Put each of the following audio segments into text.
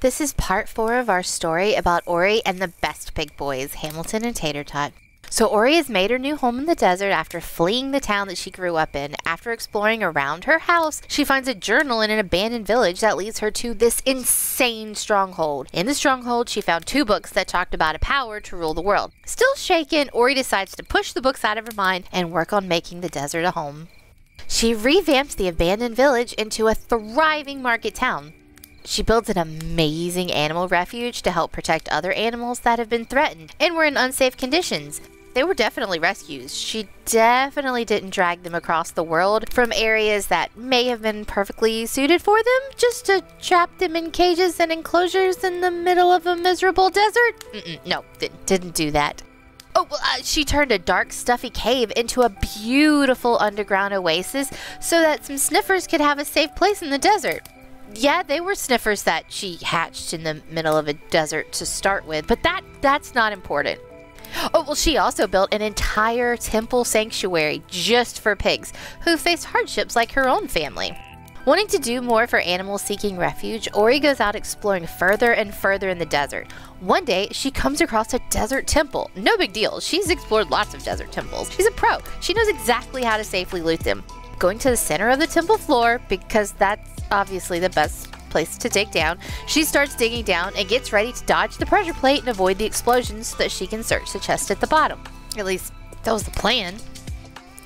This is part 4 of our story about Ori and the best pig boys, Hamilton and Tater Tot. So Ori has made her new home in the desert after fleeing the town that she grew up in. After exploring around her house, she finds a journal in an abandoned village that leads her to this insane stronghold. In the stronghold, she found 2 books that talked about a power to rule the world. Still shaken, Ori decides to push the books out of her mind and work on making the desert a home. She revamps the abandoned village into a thriving market town. She builds an amazing animal refuge to help protect other animals that have been threatened and were in unsafe conditions. They were definitely rescues. She definitely didn't drag them across the world from areas that may have been perfectly suited for them, just to trap them in cages and enclosures in the middle of a miserable desert. No, didn't do that. Oh, well, she turned a dark, stuffy cave into a beautiful underground oasis so that some sniffers could have a safe place in the desert. Yeah, they were sniffers that she hatched in the middle of a desert to start with, but that's not important. Oh, well, she also built an entire temple sanctuary just for pigs who faced hardships like her own family. Wanting to do more for animals seeking refuge, Ori goes out exploring further and further in the desert. One day, she comes across a desert temple. No big deal. She's explored lots of desert temples. She's a pro. She knows exactly how to safely loot them. Going to the center of the temple floor, because that's obviously the best place to dig down, she starts digging down and gets ready to dodge the pressure plate and avoid the explosions so that she can search the chest at the bottom. At least, that was the plan.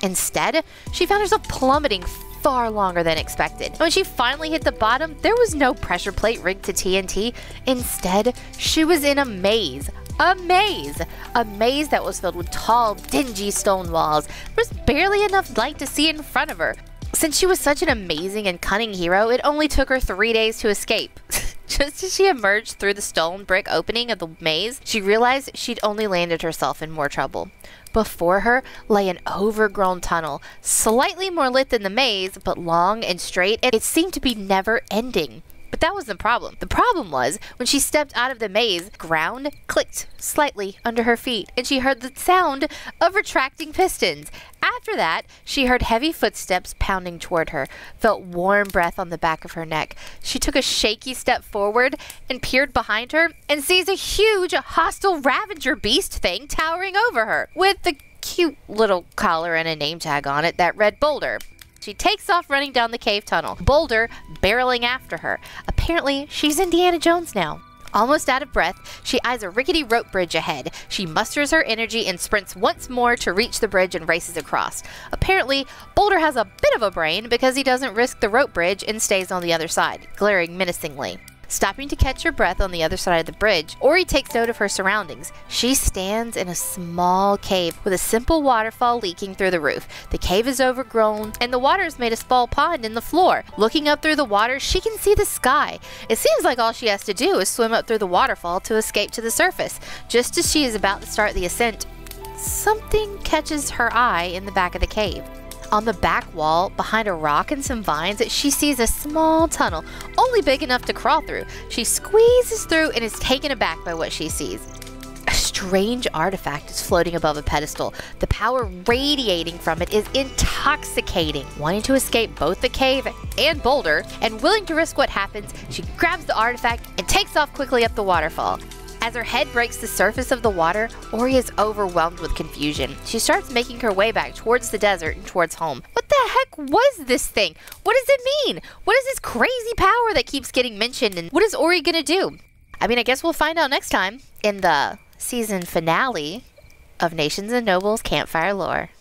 Instead, she found herself plummeting far longer than expected. When she finally hit the bottom, there was no pressure plate rigged to TNT. Instead, she was in a maze. A maze! A maze that was filled with tall, dingy stone walls. There was barely enough light to see in front of her. Since she was such an amazing and cunning hero, it only took her 3 days to escape. Just as she emerged through the stone brick opening of the maze, she realized she'd only landed herself in more trouble. Before her lay an overgrown tunnel, slightly more lit than the maze, but long and straight, and it seemed to be never ending. But that wasn't the problem. The problem was, when she stepped out of the maze, ground clicked slightly under her feet, and she heard the sound of retracting pistons. After that, she heard heavy footsteps pounding toward her, felt warm breath on the back of her neck. She took a shaky step forward and peered behind her and sees a huge, hostile Ravager beast thing towering over her, with the cute little collar and a name tag on it that read Boulder. She takes off running down the cave tunnel, Boulder barreling after her. Apparently, she's Indiana Jones now. Almost out of breath, she eyes a rickety rope bridge ahead. She musters her energy and sprints once more to reach the bridge and races across. Apparently, Boulder has a bit of a brain because he doesn't risk the rope bridge and stays on the other side, glaring menacingly. Stopping to catch her breath on the other side of the bridge, Ori takes note of her surroundings. She stands in a small cave with a simple waterfall leaking through the roof. The cave is overgrown, and the water has made a small pond in the floor. Looking up through the water, she can see the sky. It seems like all she has to do is swim up through the waterfall to escape to the surface. Just as she is about to start the ascent, something catches her eye in the back of the cave. On the back wall, behind a rock and some vines, she sees a small tunnel, only big enough to crawl through. She squeezes through and is taken aback by what she sees. A strange artifact is floating above a pedestal. The power radiating from it is intoxicating. Wanting to escape both the cave and Boulder, and willing to risk what happens, she grabs the artifact and takes off quickly up the waterfall. As her head breaks the surface of the water, Ori is overwhelmed with confusion. She starts making her way back towards the desert and towards home. What the heck was this thing? What does it mean? What is this crazy power that keeps getting mentioned, and what is Ori gonna do? I guess we'll find out next time in the season finale of Nations and Nobles Campfire Lore.